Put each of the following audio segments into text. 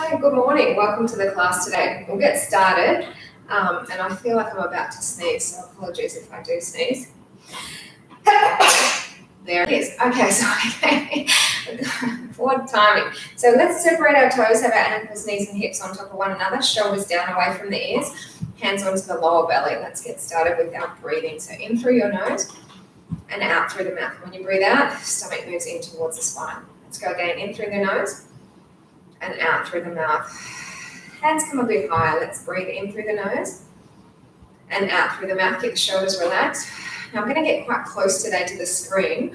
Hi, good morning. Welcome to the class today. We'll get started. And I feel like I'm about to sneeze, so apologies if I do sneeze. There it is. Okay, so forward timing. So let's separate our toes, have our ankles, knees, and hips on top of one another, shoulders down away from the ears, hands onto the lower belly. Let's get started with our breathing. So in through your nose and out through the mouth. When you breathe out, stomach moves in towards the spine. Let's go again, in through the nose and out through the mouth. Hands come a bit higher. Let's breathe in through the nose and out through the mouth. Keep the shoulders relaxed. Now I'm going to get quite close today to the screen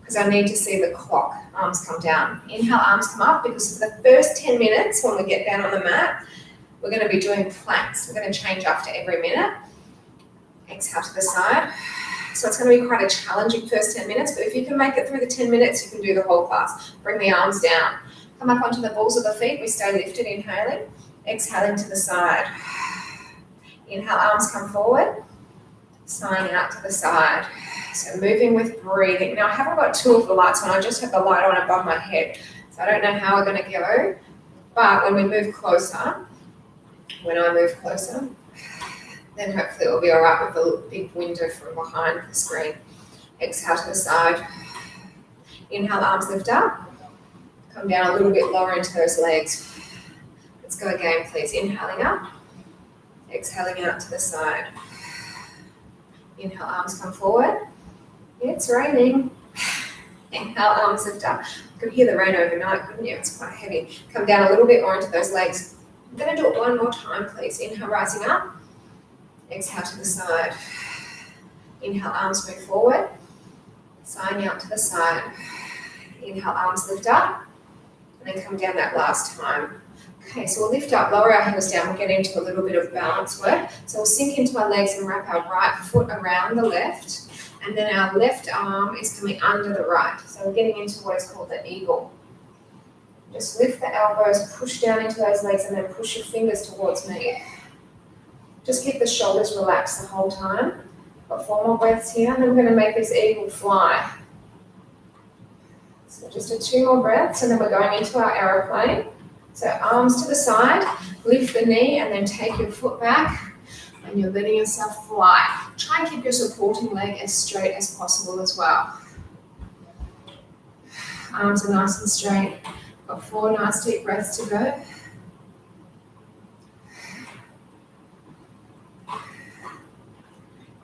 because I need to see the clock. Arms come down. Inhale, arms come up, because for the first 10 minutes when we get down on the mat, we're going to be doing planks. We're going to change after every minute. Exhale to the side. So it's going to be quite a challenging first 10 minutes, but if you can make it through the 10 minutes, you can do the whole class. Bring the arms down. Come up onto the balls of the feet. We stay lifted, inhaling. Exhaling to the side. Inhale, arms come forward. Sighing out to the side. So moving with breathing. Now I haven't got two of the lights on. I just have the light on above my head. So I don't know how we're going to go. But when we move closer, when I move closer, then hopefully it will be all right with the big window from behind the screen. Exhale to the side. Inhale, arms lift up. Come down a little bit lower into those legs. Let's go again, please. Inhaling up. Exhaling out to the side. Inhale, arms come forward. It's raining. Inhale, arms lift up. You could hear the rain overnight, couldn't you? It's quite heavy. Come down a little bit more into those legs. I'm going to do it one more time, please. Inhale, rising up. Exhale to the side. Inhale, arms move forward. Sighing out to the side. Inhale, arms lift up. And then come down that last time. Okay, so we'll lift up, lower our heels down. We'll get into a little bit of balance work. So we'll sink into our legs and wrap our right foot around the left. And then our left arm is coming under the right. So we're getting into what is called the eagle. Just lift the elbows, push down into those legs, and then push your fingers towards me. Just keep the shoulders relaxed the whole time. Got 4 more breaths here, and then we're going to make this eagle fly. So just 2 more breaths, and then we're going into our aeroplane. So arms to the side, lift the knee, and then take your foot back, and you're letting yourself fly. Try and keep your supporting leg as straight as possible as well. Arms are nice and straight. Got 4 nice deep breaths to go.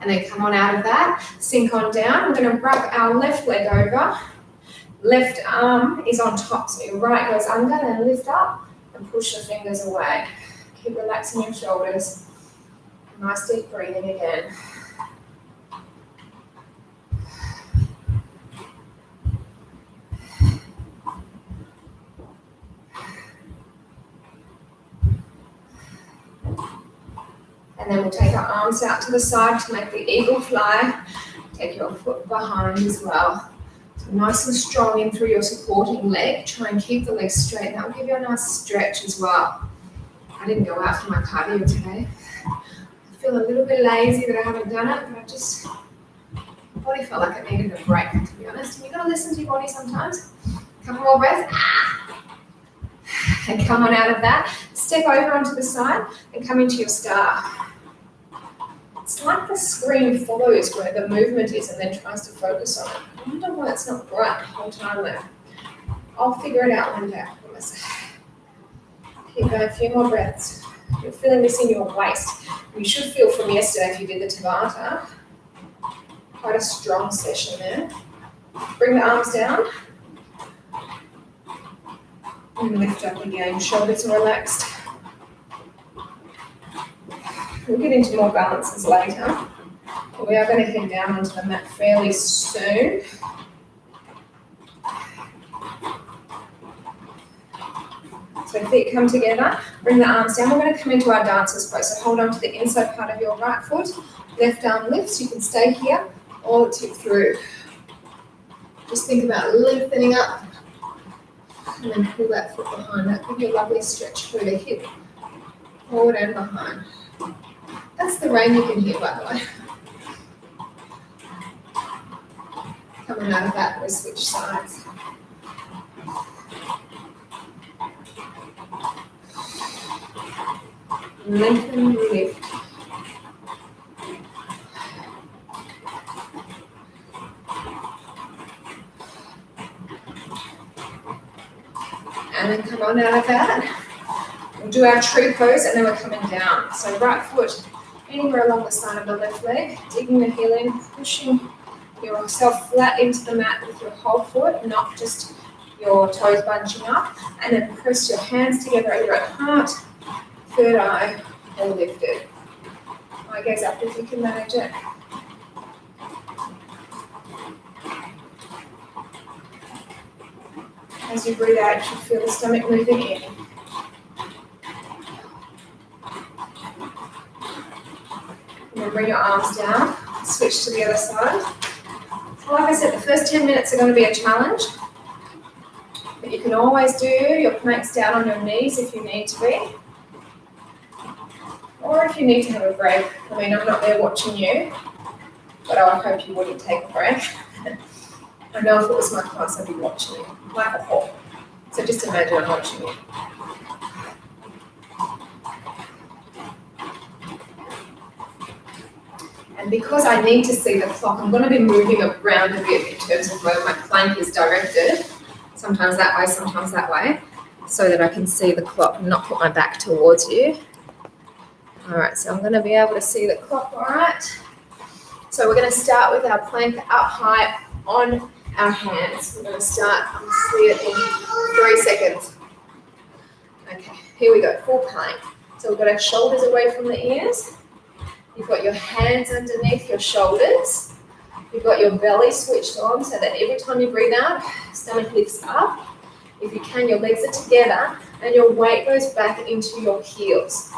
And then come on out of that, sink on down. We're going to wrap our left leg over. Left arm is on top, so your right goes under, then lift up and push the fingers away. Keep relaxing your shoulders. Nice deep breathing again. And then we'll take our arms out to the side to make the eagle fly. Take your foot behind as well. So nice and strong in through your supporting leg. Try and keep the legs straight. That will give you a nice stretch as well. I didn't go out for my cardio today. I feel a little bit lazy that I haven't done it, but my body felt like it needed a break, to be honest. And you've got to listen to your body sometimes. Couple more breaths. And come on out of that. Step over onto the side and come into your star. It's like the screen follows where the movement is and then tries to focus on it. I wonder why it's not bright the whole time though. I'll figure it out one day, I promise. Keep going, a few more breaths. You're feeling this in your waist. You should feel from yesterday if you did the Tabata. Quite a strong session there. Bring the arms down. And lift up again, shoulders are relaxed. We'll get into more balances later. But we are going to head down onto the mat fairly soon. So feet come together, bring the arms down. We're going to come into our dancer's pose. So hold on to the inside part of your right foot. Left arm lifts. You can stay here or tip through. Just think about lifting up. And then pull that foot behind. That could be a lovely stretch through the hip, forward and behind. That's the rain you can hear, by the way. Coming out of that, we switch sides. Lengthen, lift. And then come on out of that. We'll do our tree pose and then we're coming down. So right foot anywhere along the side of the left leg, digging the heel in, pushing yourself flat into the mat with your whole foot, not just your toes bunching up. And then press your hands together over at heart, third eye, and lift it. Eye gaze up if you can manage it. As you breathe out, you should feel the stomach moving in. And then bring your arms down, switch to the other side. So like I said, the first 10 minutes are going to be a challenge. But you can always do your planks down on your knees if you need to be. Or if you need to have a break. I mean, I'm not there watching you, but I would hope you wouldn't take a break. I know if it was my class, I'd be watching you, like a hawk. So just imagine I'm watching you. And because I need to see the clock, I'm going to be moving around a bit in terms of where my plank is directed. Sometimes that way, so that I can see the clock and not put my back towards you. All right, so I'm going to be able to see the clock, all right? So we're going to start with our plank up high on our hands. We're going to start, see it in 3 seconds. Okay, here we go, full plank. So we've got our shoulders away from the ears. You've got your hands underneath your shoulders. You've got your belly switched on so that every time you breathe out, stomach lifts up. If you can, your legs are together and your weight goes back into your heels.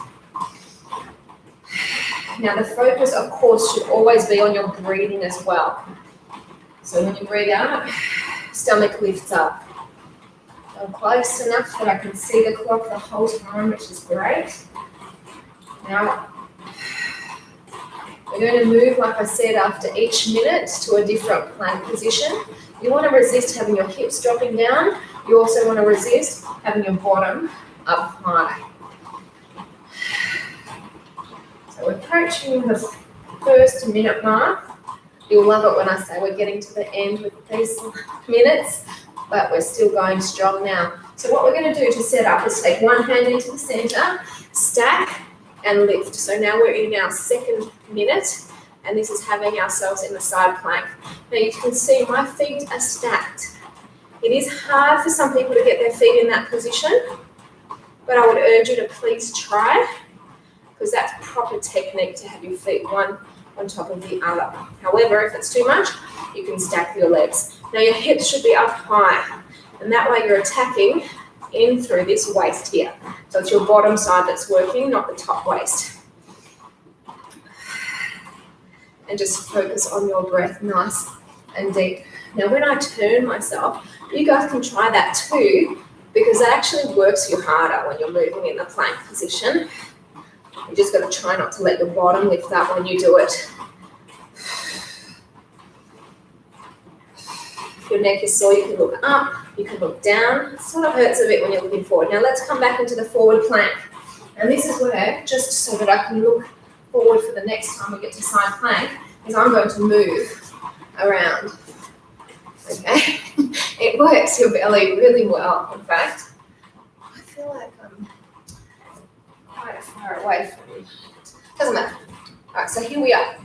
Now the focus, of course, should always be on your breathing as well. So when you breathe out, stomach lifts up. I'm close enough that I can see the clock the whole time, which is great. Now, we're going to move, like I said, after each minute to a different plank position. You want to resist having your hips dropping down. You also want to resist having your bottom up high. So we're approaching the first minute mark. You'll love it when I say we're getting to the end with these minutes, but we're still going strong now. So what we're going to do to set up is take one hand into the center, stack, and lift. So now we're in our second minute, and this is having ourselves in the side plank. Now you can see my feet are stacked. It is hard for some people to get their feet in that position, but I would urge you to please try, because that's proper technique to have your feet one on top of the other. However, if it's too much, you can stack your legs. Now your hips should be up high, and that way you're attacking in through this waist here. So it's your bottom side that's working, not the top waist. And just focus on your breath nice and deep. Now when I turn myself, you guys can try that too, because that actually works you harder when you're moving in the plank position. You just got to try not to let your bottom lift up when you do it. If your neck is sore, you can look up, you can look down. It sort of hurts a bit when you're looking forward. Now let's come back into the forward plank. And this is where, just so that I can look forward for the next time we get to side plank, is I'm going to move around. Okay? It works your belly really well, in fact. I feel like I'm quite far away from you. Doesn't matter. All right, so here we are.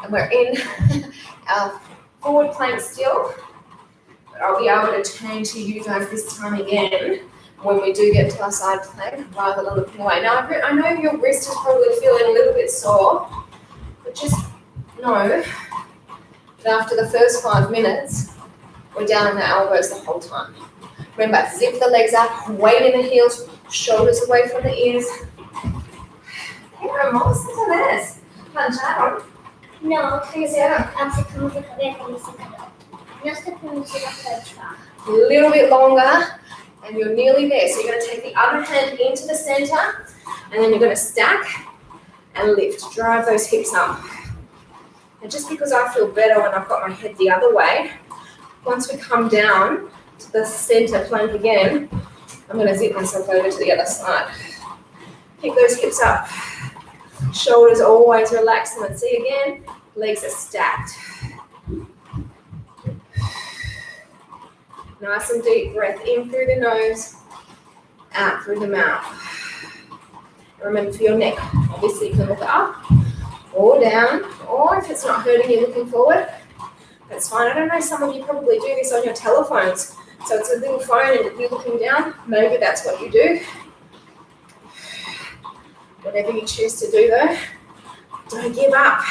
And we're in our forward plank still. But I'll be able to turn to you guys this time again when we do get to our side plank rather than looking away. Now, I know your wrist is probably feeling a little bit sore, but just know that after the first 5 minutes, we're down on the elbows the whole time. Remember, zip the legs up, weight in the heels, shoulders away from the ears. Listen to this. Mangiaron? No, Yeah. anzi come si cadeva come si cadeva. Non sto più vicino a questa. A little bit longer, and you're nearly there. So you're going to take the other hand into the center, and then you're going to stack and lift. Drive those hips up. And just because I feel better when I've got my head the other way, once we come down to the center plank again, I'm going to zip myself over to the other side. Keep those hips up. Shoulders always relaxed. And let's see again. Legs are stacked. Nice and deep breath in through the nose, out through the mouth. Remember for your neck, obviously you can look up or down, or if it's not hurting you looking forward, that's fine. I don't know, some of you probably do this on your telephones. So it's a little phone and you're looking down, maybe that's what you do. Whatever you choose to do though, don't give up.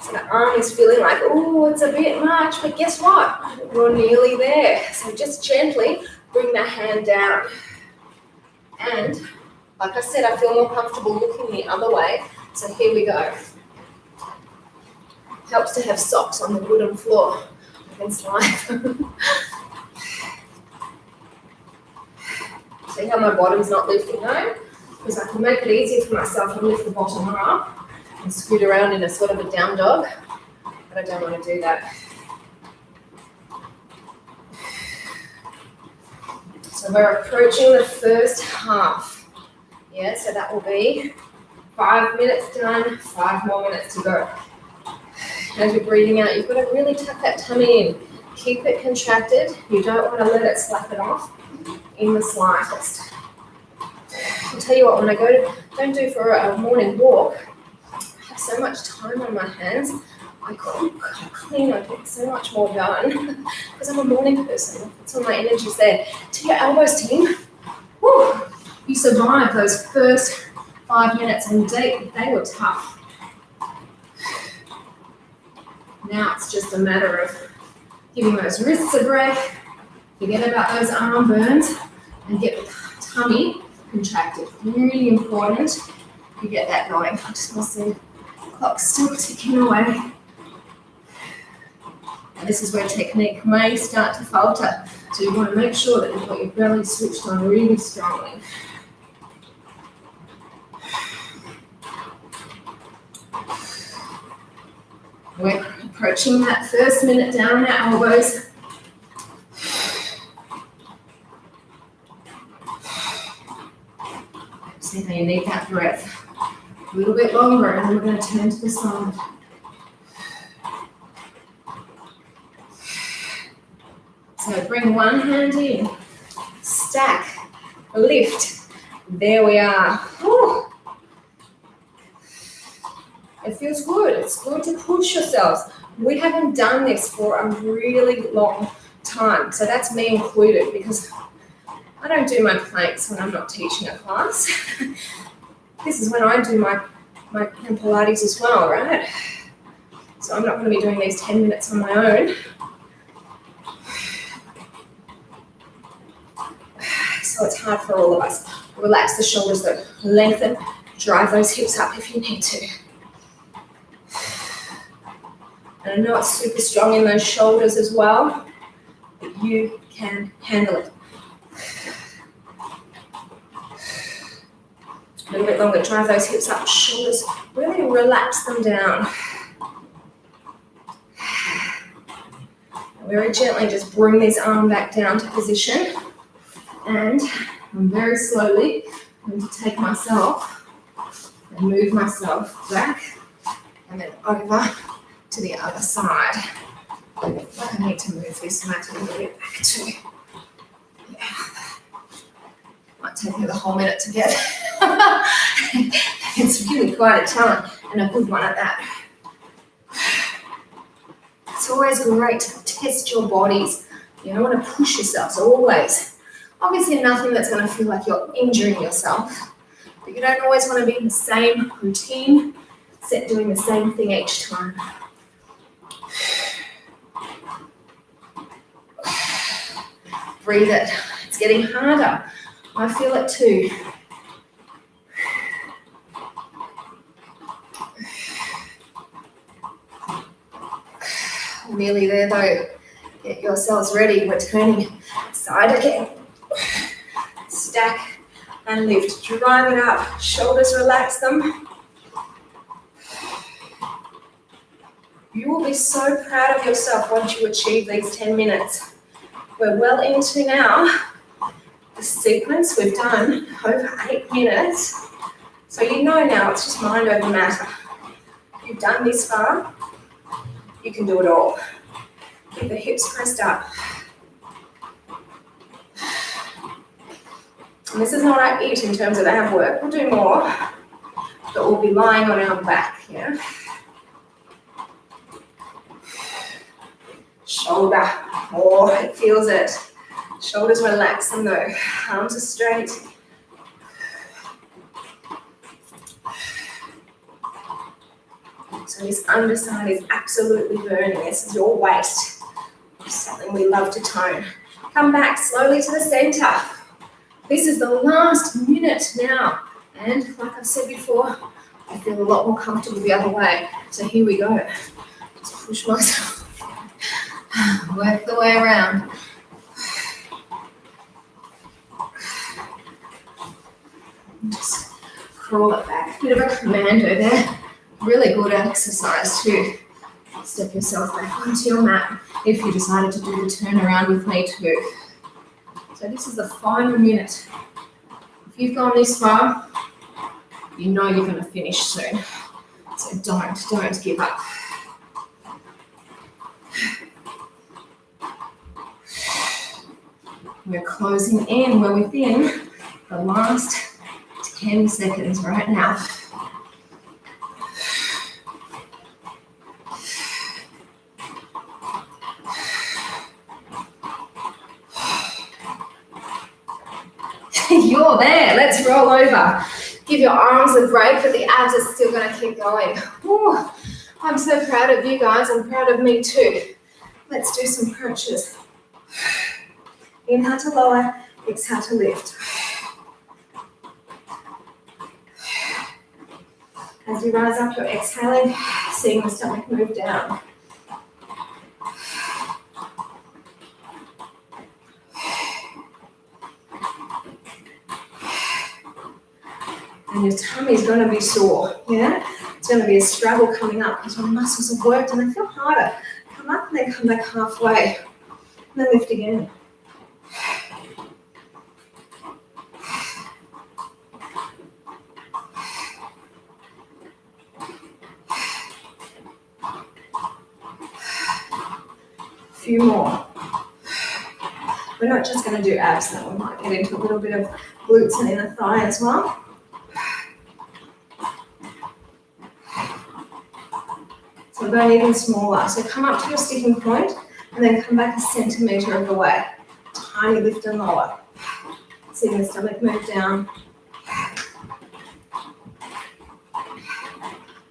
So the arm is feeling like, oh, it's a bit much, but guess what? We're nearly there. So just gently bring the hand down. And like I said, I feel more comfortable looking the other way. So here we go. Helps to have socks on the wooden floor against life. See how my bottom's not lifting though? Because I can make it easier for myself and lift the bottom up and scoot around in a sort of a down dog, but I don't want to do that. So we're approaching the first half. Yeah, so that will be 5 minutes done, 5 more minutes to go. As you're breathing out, you've got to really tuck that tummy in. Keep it contracted. You don't want to let it slap it off in the slightest. I'll tell you what, when I don't do for a morning walk, I have so much time on my hands. I cook, I clean, I get so much more done because I'm a morning person. That's all my energy's there. To your elbows, team. Woo! You survived those first 5 minutes and they were tough. Now it's just a matter of giving those wrists a break, forget about those arm burns, and get the tummy contracted. Really important you get that going. I just want to see the clock still ticking away. And this is where technique may start to falter. So you want to make sure that you've got your belly switched on really strongly. We're approaching that first minute down on our elbows. See how you need that breath. A little bit longer, and then we're going to turn to the side. So bring one hand in, stack, lift. There we are. Whew. It feels good. It's good to push yourselves. We haven't done this for a really long time, so that's me included because I don't do my planks when I'm not teaching a class. This is when I do my Pilates as well, right? So I'm not going to be doing these 10 minutes on my own. So it's hard for all of us. Relax the shoulders though. Lengthen, drive those hips up if you need to. And I know it's super strong in those shoulders as well, but you can handle it. A little bit longer, drive those hips up, shoulders, really relax them down. And very gently just bring this arm back down to position. And I'm very slowly going to take myself and move myself back and then over to the other side. I need to move this mat a little bit back too. Yeah. Might take me the whole minute to get. It's really quite a challenge and a good one at that. It's always great to test your bodies. You don't want to push yourselves always. Obviously nothing that's going to feel like you're injuring yourself, but you don't always want to be in the same routine, doing the same thing each time. Breathe it. It's getting harder. I feel it too. Nearly there though. Get yourselves ready. We're turning side again. Stack and lift. Drive it up. Shoulders, relax them. You will be so proud of yourself once you achieve these 10 minutes. We're well into now the sequence. We've done over 8 minutes. So you know now it's just mind over matter. If you've done this far, you can do it all. Keep the hips pressed up. And this is not it in terms of ab work. We'll do more, but we'll be lying on our back, yeah? Shoulder, oh, it feels it. Shoulders relaxing though, arms are straight. So this underside is absolutely burning. This is your waist. It's something we love to tone. Come back slowly to the center. This is the last minute now. And like I've said before, I feel a lot more comfortable the other way. So here we go. Just push myself. Work the way around. Just crawl it back. Bit of a commando there. Really good exercise to step yourself back onto your mat if you decided to do the turnaround with me too. So this is the final minute. If you've gone this far, you know you're going to finish soon. So don't give up. We're closing in. We're within the last 10 seconds right now. You're there. Let's roll over. Give your arms a break, but the abs are still going to keep going. Ooh, I'm so proud of you guys. I'm proud of me too. Let's do some crunches. Inhale to lower, exhale to lift. As you rise up, you're exhaling, seeing the stomach move down. And your tummy's going to be sore, yeah? It's going to be a struggle coming up because your muscles have worked and they feel harder. Come up and then come back halfway. And then lift again. A few more. We're not just going to do abs though. We might get into a little bit of glutes and inner thigh as well. So we're going even smaller. So come up to your sticking point and then come back a centimetre of the way. Tiny lift and lower. Seeing the stomach move down.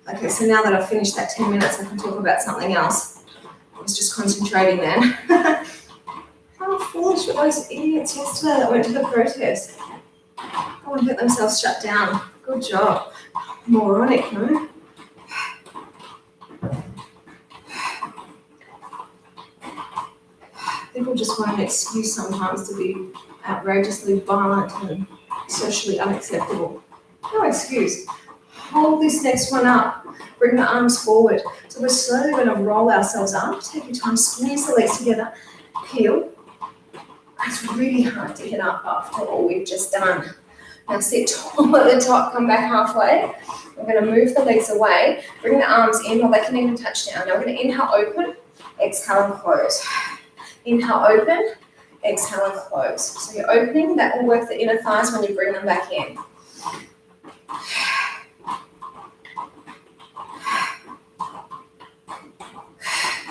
Okay, so now that I've finished that 10 minutes, I can talk about something else. I was just concentrating then. How foolish were those idiots yesterday that went to the protest? I want to get themselves shut down. Good job. Moronic, no? People just want an excuse sometimes to be outrageously violent and socially unacceptable. No excuse. Hold this next one up. Bring the arms forward. So we're slowly going to roll ourselves up. Take your time, squeeze the legs together, heel. It's really hard to get up after all we've just done. Now sit tall at the top, come back halfway. We're going to move the legs away. Bring the arms in, or they can even touch down. Now we're going to inhale, open, exhale and close. Inhale, open, exhale and close. So you're opening, that will work the inner thighs when you bring them back in.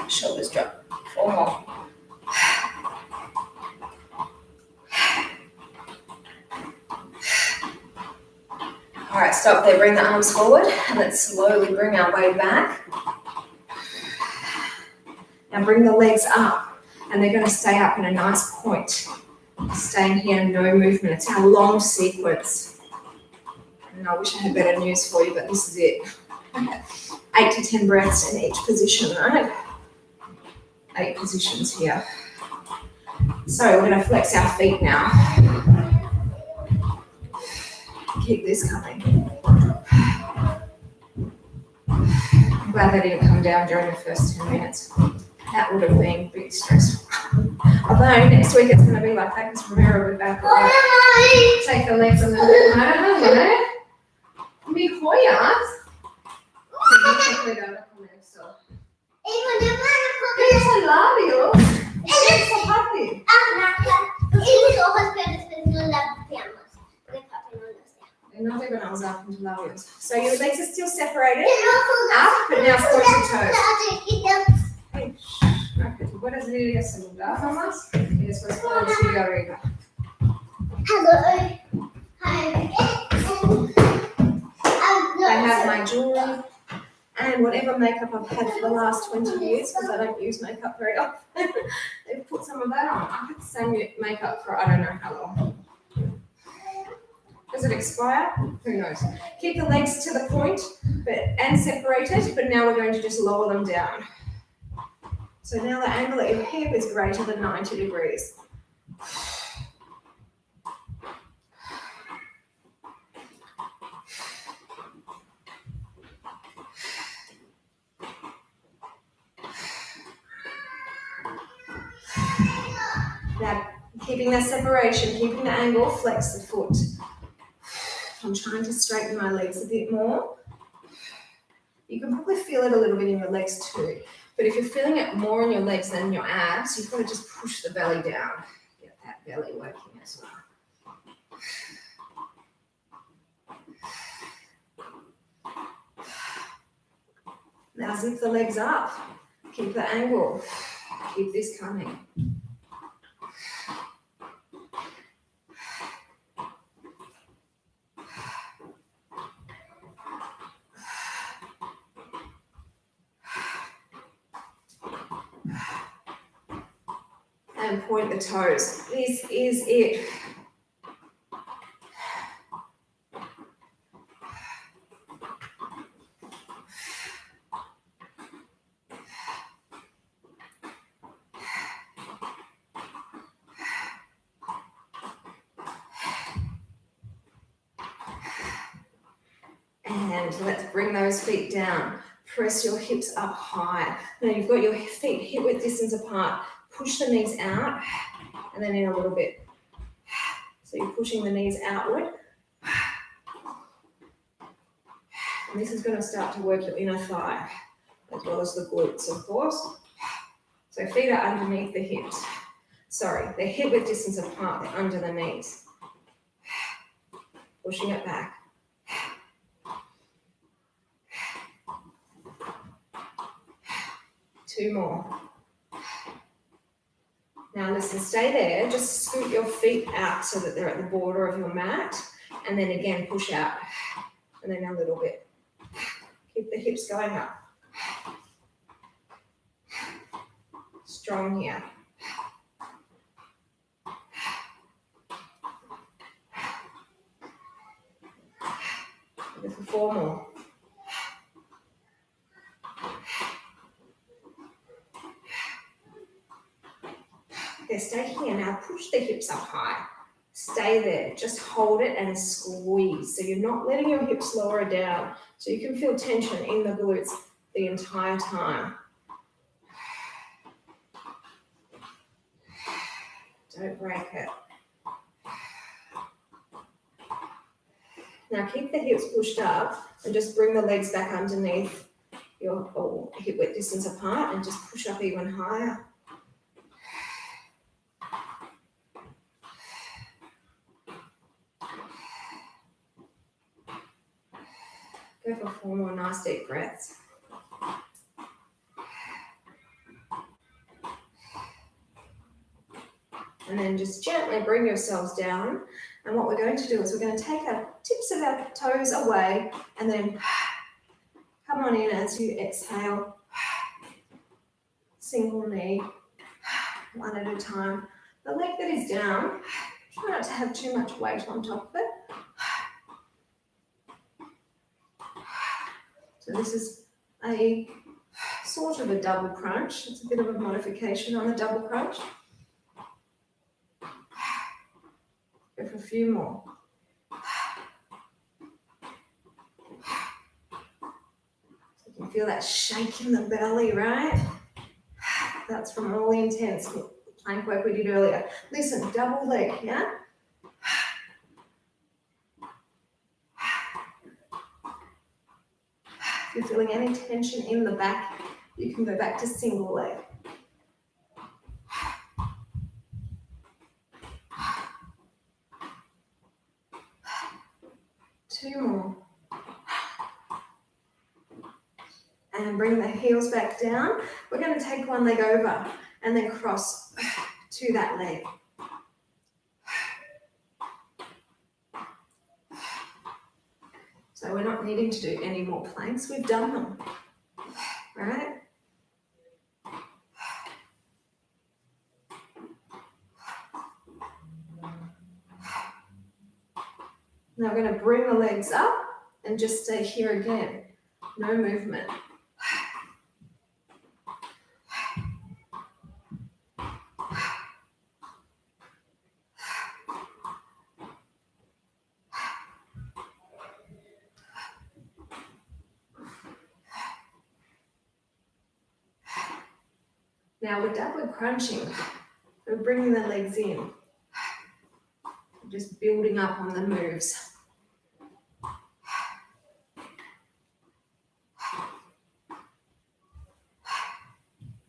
Shoulders drop. 4 more. All right, stop there. Bring the arms forward and let's slowly bring our way back. Now bring the legs up and they're going to stay up in a nice point. Staying here, no movement. It's our long sequence. And I wish I had better news for you, but this is it. 8 to 10 breaths in each position, right? 8 positions here. So we're going to flex our feet now. Keep this coming. I'm glad they didn't come down during the first 10 minutes. That would have been a bit stressful. Although next week it's going to be like that because Romero will be back. take the legs a little bit higher, ¿vale? Mi joyas. Esos labios. Eso, papi. Y mis ojos después no limpiamos. Porque papi no los deja. They're not even on up into labios. So your legs are still separated. Up, but now point your toes. Okay, ¿puedes ir a saludar, mamás? Y después podemos ir arriba. I have my jewelry and whatever makeup I've had for the last 20 years because I don't use makeup very often. They've put some of that on. I've had the same makeup for I don't know how long. Does it expire? Who knows? Keep the legs to the point and separated, but now we're going to just lower them down. So now the angle at your hip is greater than 90 degrees. Now, keeping that separation, keeping the angle, flex the foot. I'm trying to straighten my legs a bit more. You can probably feel it a little bit in your legs too. But if you're feeling it more in your legs than in your abs, you've got to just push the belly down. Get that belly working as well. Now zip the legs up. Keep the angle. Keep this coming. And point the toes. This is it. And let's bring those feet down. Press your hips up high. Now you've got your feet hip width distance apart. Push the knees out and then in a little bit. So you're pushing the knees outward. And this is going to start to work your inner thigh as well as the glutes, of course. So feet are underneath the hips. Sorry, they're hip width distance apart. They're under the knees. Pushing it back. Two more. Now listen, stay there. Just scoot your feet out so that they're at the border of your mat. And then again, push out. And then a little bit. Keep the hips going up. Strong here. Go for four more. Okay, stay here. Now push the hips up high. Stay there. Just hold it and squeeze. So you're not letting your hips lower down. So you can feel tension in the glutes the entire time. Don't break it. Now keep the hips pushed up and just bring the legs back underneath your hip width distance apart and just push up even higher. Go for four more nice deep breaths. And then just gently bring yourselves down. And what we're going to do is we're going to take our tips of our toes away and then come on in as you exhale. Single knee, one at a time. The leg that is down, try not to have too much weight on top of it. So this is a sort of a double crunch. It's a bit of a modification on the double crunch. Go for a few more. So you can feel that shake in the belly, right? That's from all the intense plank work we did earlier. Listen, double leg, yeah? If you're feeling any tension in the back, you can go back to single leg. Two more. And bring the heels back down. We're going to take one leg over and then cross to that leg. So we're not needing to do any more planks. We've done them. All right? Now we're going to bring the legs up and just stay here again. No movement. Now we're downward crunching. We're bringing the legs in. Just building up on the moves.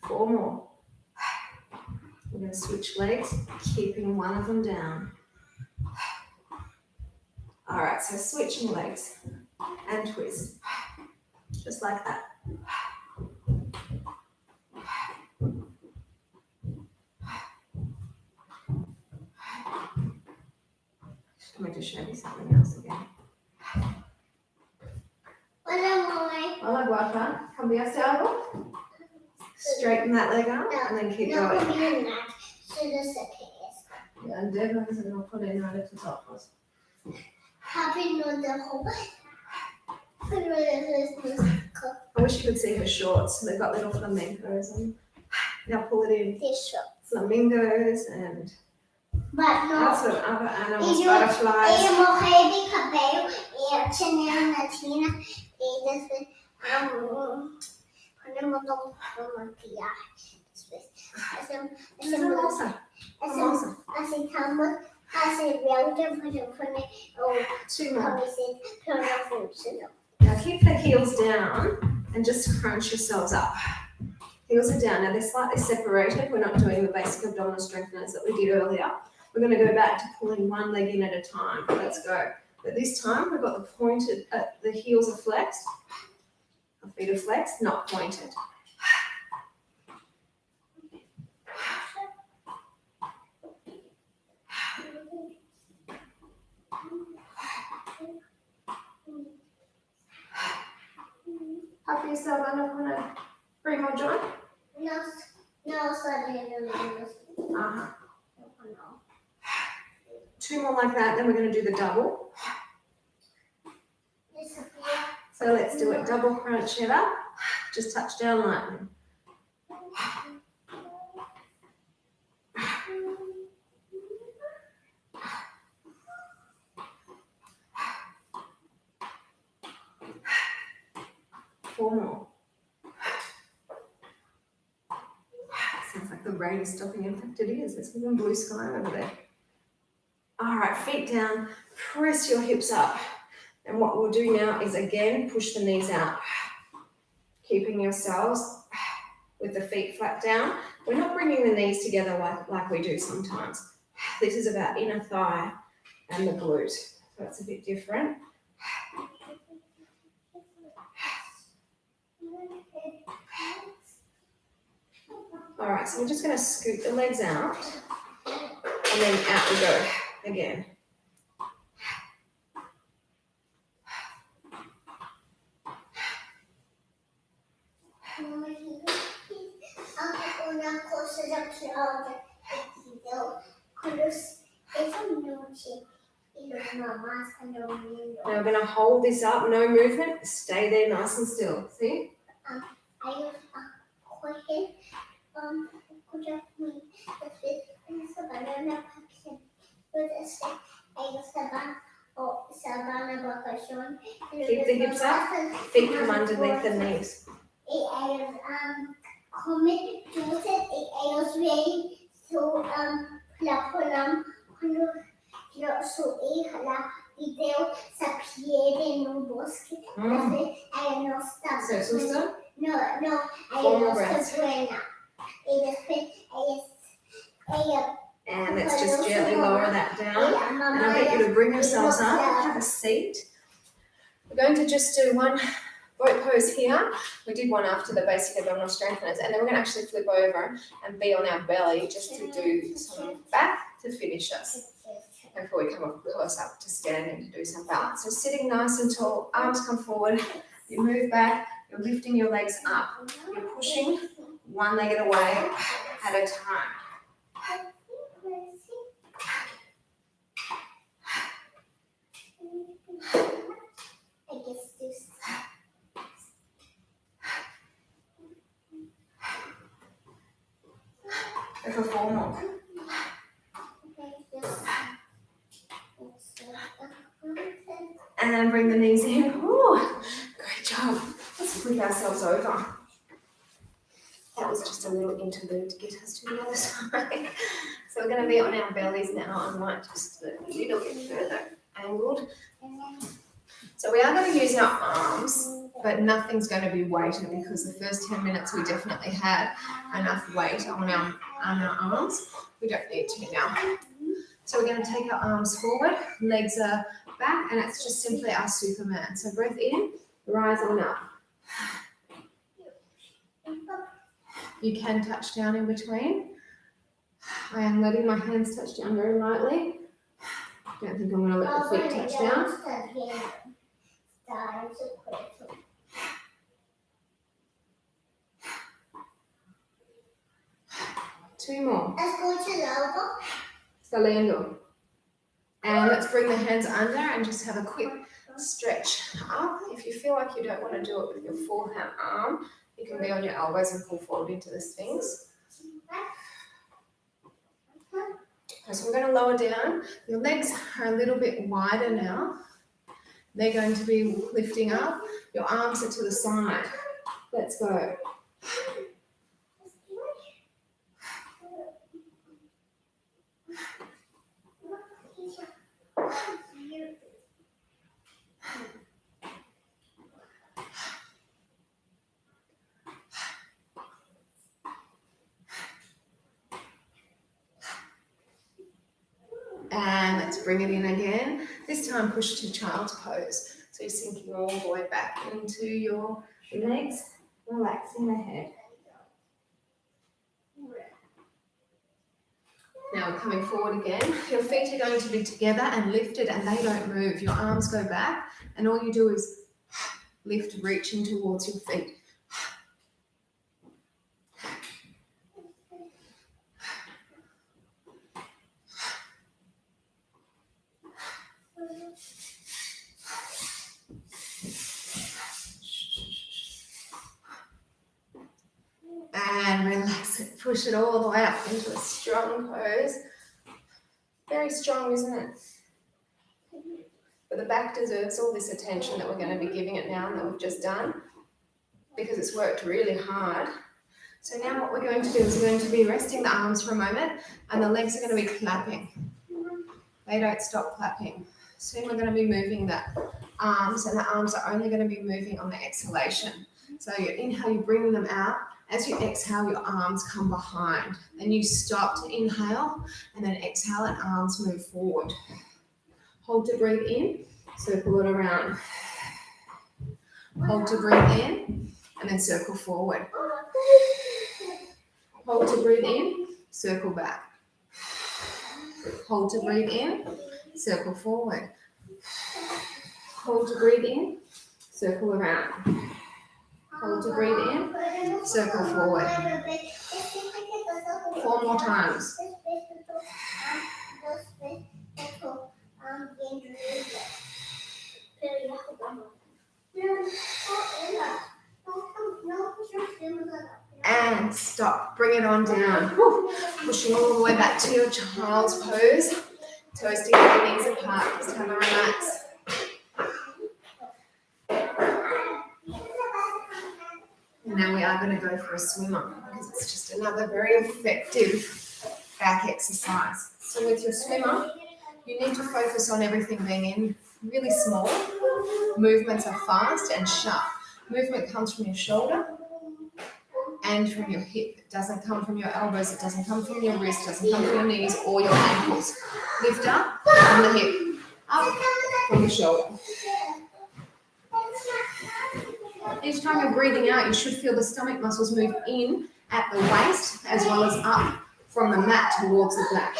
4 more. We're going to switch legs, keeping one of them down. All right, so switching legs and twist. Just like that. I'm going to show you something else again. Hola, guapa. Cambiaste algo? Straighten that leg up and then keep going. And Devon se lo pone en de tus ojos. I wish you could see her shorts. They've got little flamingos on. Now pull it in. Flamingos and lots of other animals, butterflies. Two more. Now keep the heels down and just crunch yourselves up. Heels are down. Now they're slightly separated. We're not doing the basic abdominal strengtheners that we did earlier. We're going to go back to pulling one leg in at a time. Let's go. But this time we've got the pointed, the heels are flexed. The feet are flexed, not pointed. Happy yourself, I'm not going to bring more joint? No, sorry. Uh-huh. 2 more like that, then we're going to do the double. So let's do it. Double crunch it up. Just touch down lightly. Four more. Sounds like the rain is stopping. In fact, it is. There's even blue sky over there. All right, feet down. Press your hips up. And what we'll do now is again push the knees out, keeping yourselves with the feet flat down. We're not bringing the knees together like we do sometimes. This is about inner thigh and the glute, so it's a bit different. All right, so we're just going to scoot the legs out and then out we go again. Now we're going to hold this up, no movement, stay there nice and still. See? Keep the hips up, feet come underneath the knees. circles them. No, Four more breaths. And let's just gently lower that down. And I'll get you to bring yourselves up, have a seat. We're going to just do one boat pose here. We did one after the basic abdominal strengtheners, and then we're going to actually flip over and be on our belly just to do some back to finish us before we come up close up to standing to do some balance. So sitting nice and tall, arms come forward, you move back, you're lifting your legs up, you're pushing one leg away at a time. Go for four more. And bring the knees in. Ooh, great job. Let's flip ourselves over. That was just a little interlude to get us to the other side. So we're going to be on our bellies now. I might just a little bit further angled. So we are going to use our arms, but nothing's going to be weighted because the first 10 minutes we definitely had enough weight on our arms. We don't need to now. So we're going to take our arms forward, legs are back, and it's just simply our Superman. So breath in, rise on up. You can touch down in between. I am letting my hands touch down very lightly. Don't think I'm going to let the feet touch down. Two more. Saliendo. And let's bring the hands under and just have a quick stretch up. If you feel like you don't want to do it with your forehand arm, you can be on your elbows and pull forward into the Sphinx. Okay, so we're going to lower down. Your legs are a little bit wider now. They're going to be lifting up. Your arms are to the side. Let's go. And let's bring it in again. This time push to child's pose. So you're sinking all the way back into your legs, relaxing the head. Now we're coming forward again. Your feet are going to be together and lifted and they don't move. Your arms go back and all you do is lift, reaching towards your feet. And relax it, push it all the way up into a strong pose. Very strong, isn't it? But the back deserves all this attention that we're going to be giving it now and that we've just done because it's worked really hard. So now what we're going to do is we're going to be resting the arms for a moment and the legs are going to be clapping. They don't stop clapping. Soon we're going to be moving the arms and the arms are only going to be moving on the exhalation. So you inhale, you bring them out. As you exhale, your arms come behind. Then you stop to inhale and then exhale and arms move forward. Hold to breathe in, circle it around. Hold to breathe in and then circle forward. Hold to breathe in, circle back. Hold to breathe in, circle forward. Hold to breathe in, circle around. Hold to breathe in, circle forward. 4 more times. And stop. Bring it on down. Woo. Pushing all the way back to your child's pose. Toes together, knees apart. Just have a relax. And now we are going to go for a swimmer because it's just another very effective back exercise. So with your swimmer, you need to focus on everything being in really small. Movements are fast and sharp. movement comes from your shoulder and from your hip. It doesn't come from your elbows, it doesn't come from your wrist, it doesn't come from your knees or your ankles. Lift up from the hip, up from the shoulder. Each time you're breathing out, you should feel the stomach muscles move in at the waist as well as up from the mat towards the back.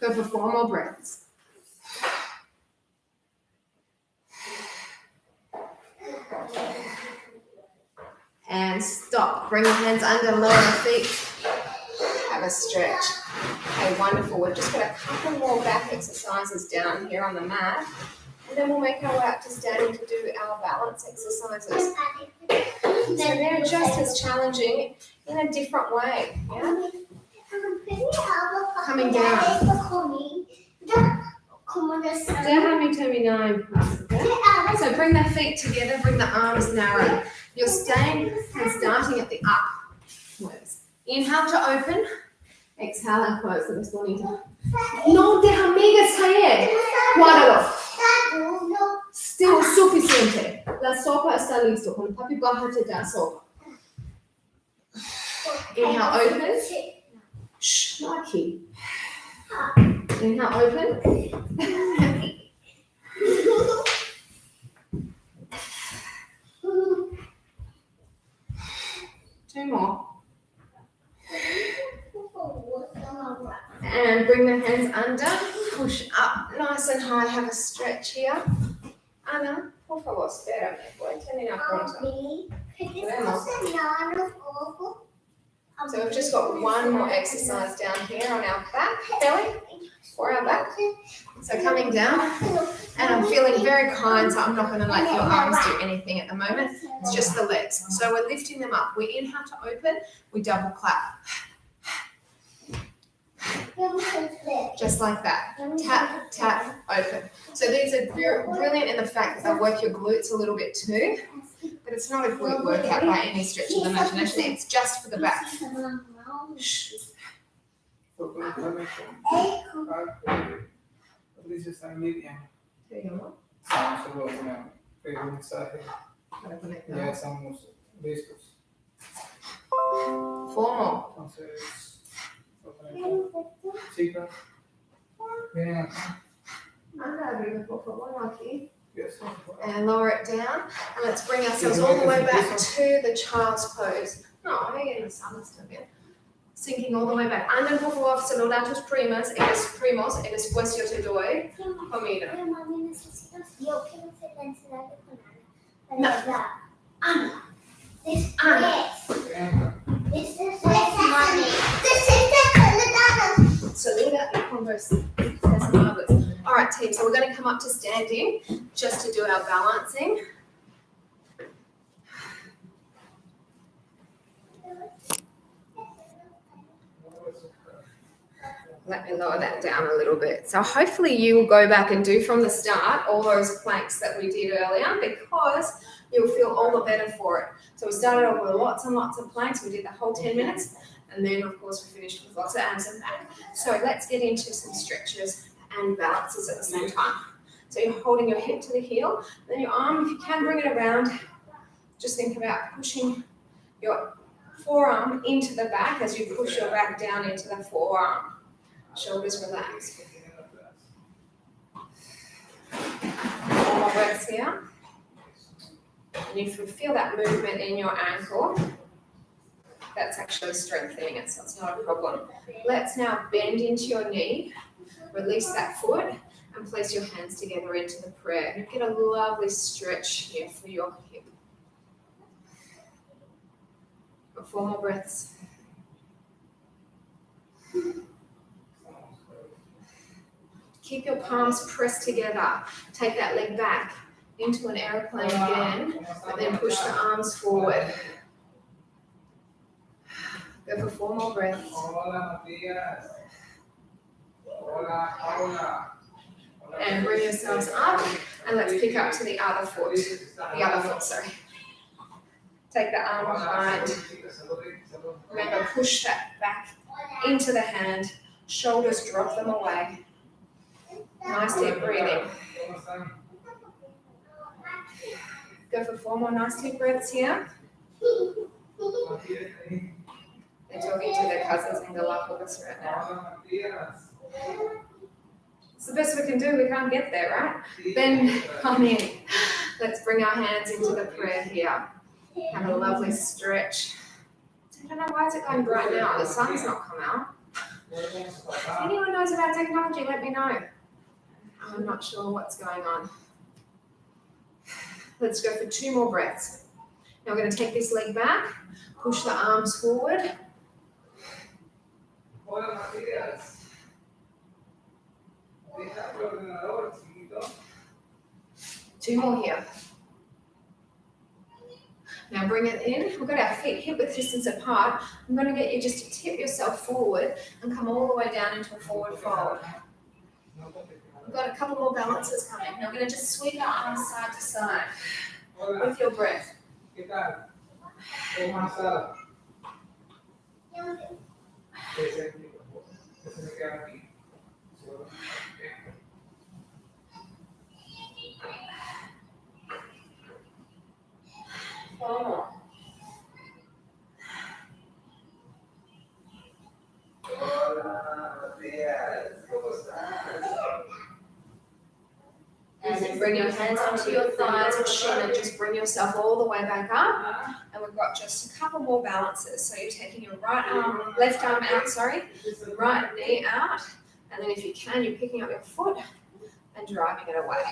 Go for 4 more breaths. And stop. Bring your hands under, lower the feet. Have a stretch. Okay, wonderful. We've just got a couple more back exercises down here on the mat. And then we'll make our way up to standing to do our balance exercises. So they're just as challenging in a different way. Yeah? Coming down. Tummy 9 plus. Okay? So bring the feet together, bring the arms narrow. You're starting at the up. Inhale to open. Exhale and close. Eres bonita. No déjame caer. Guárdalo. Still suficiente. La sopa está listo. Cuando papi baja te da sopa. Inhale, open. Shh, not aquí. Inhale, open. 2 more. And bring the hands under. Push up nice and high. Have a stretch here. Ana, por favor, espérame. Voy a terminar pronto. So we've just got one more exercise down here on our back belly, for our back. So coming down, and I'm feeling very kind, so I'm not going to let your arms do anything at the moment. It's just the legs. So we're lifting them up. We inhale to open, we double clap. Just like that. Tap, tap, open. So these are brilliant in the fact that they work your glutes a little bit too, but it's not a glute workout by any stretch of the imagination. It's just for the back. Shh. Ya estamos listos. 4 more. Entonces, chicas, vienen acá. Yes. And lower it down. And let's bring ourselves all the way back to the child's pose. No, está bien. Sinking all the way back. Anden por favor, saludar tus primos, y después yo te doy comida. Yo quiero ser la ensalada con Ana. No. verdad. Ana. This Ana. This is money. This is the Saluda y conversa. All right, team. So we're going to come up to standing just to do our balancing. Let me lower that down a little bit. So hopefully you will go back and do from the start all those planks that we did earlier, because you'll feel all the better for it. So we started off with lots and lots of planks. We did the whole 10 minutes. And then, of course, we finished with lots of abs and back. So let's get into some stretches and balances at the same time. So you're holding your hip to the heel. Then your arm, if you can, bring it around. Just think about pushing your forearm into the back as you push your back down into the forearm. Shoulders relaxed. 4 more breaths here. And if you feel that movement in your ankle, that's actually strengthening it, so it's not a problem. Let's now bend into your knee, release that foot, and place your hands together into the prayer. You get a lovely stretch here for your hip. 4 more breaths. Keep your palms pressed together. Take that leg back into an airplane again, and then push the arms forward. Go for 4 more breaths. And bring yourselves up, and let's pick up to the other foot. Take the arm behind. Remember, push that back into the hand. Shoulders, drop them away. Nice deep breathing. Go for 4 more nice deep breaths here. They're talking to their cousins in Galapagos right now. It's the best we can do. We can't get there, right? Then come in. Let's bring our hands into the prayer here. Have a lovely stretch. I don't know why is it going bright now. The sun's not come out. If anyone knows about technology, let me know. I'm not sure what's going on. Let's go for 2 more breaths. Now we're going to take this leg back, push the arms forward. Two more here. Now bring it in. We've got our feet hip width distance apart. I'm going to get you just to tip yourself forward and come all the way down into a forward fold. We've got a couple more balances coming. Now we're going to just sweep our arms side to side with your breath. 4 more. And then bring your hands onto your thighs and shin and just bring yourself all the way back up. And we've got just a couple more balances. So you're taking your left arm out, right knee out. And then if you can, you're picking up your foot and driving it away.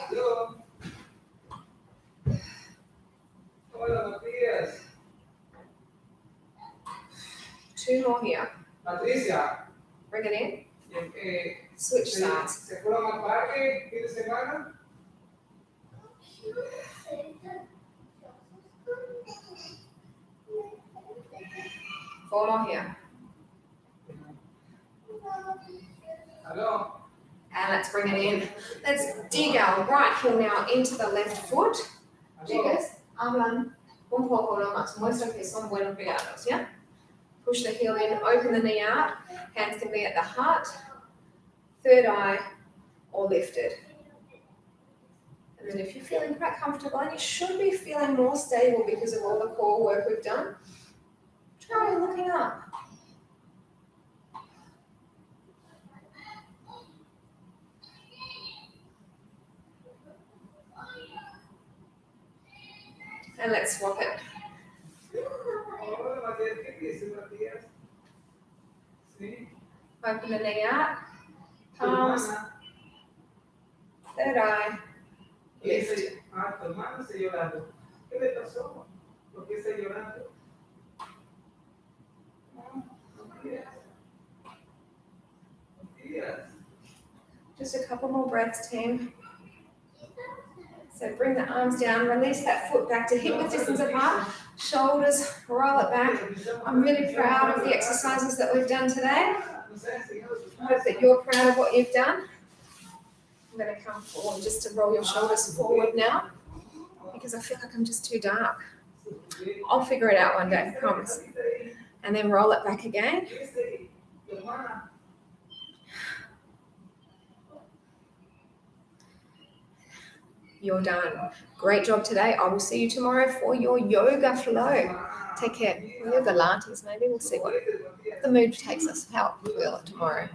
2 more here. Bring it in. Switch sides. 4 more here. And let's bring it in. Let's dig our right heel now into the left foot. Chicos, hablan un poco nomás. Muestra que son buenos pegados, ¿ya? Push the heel in, open the knee out. Hands can be at the heart, third eye, or lifted. And then if you're feeling quite comfortable, and you should be feeling more stable because of all the core work we've done, try looking up. And let's swap it. Open the knee out, palms, third eye, lift. Just a couple more breaths, team. So bring the arms down, release that foot back to hip width distance apart, shoulders, roll it back. I'm really proud of the exercises that we've done today. I hope that you're proud of what you've done. I'm going to come forward just to roll your shoulders forward now because I feel like I'm just too dark. I'll figure it out one day, I promise. And then roll it back again. You're done. Great job today. I will see you tomorrow for your yoga flow. Take care. Yoga Pilates, maybe. We'll see what the mood takes us, how we feel it tomorrow.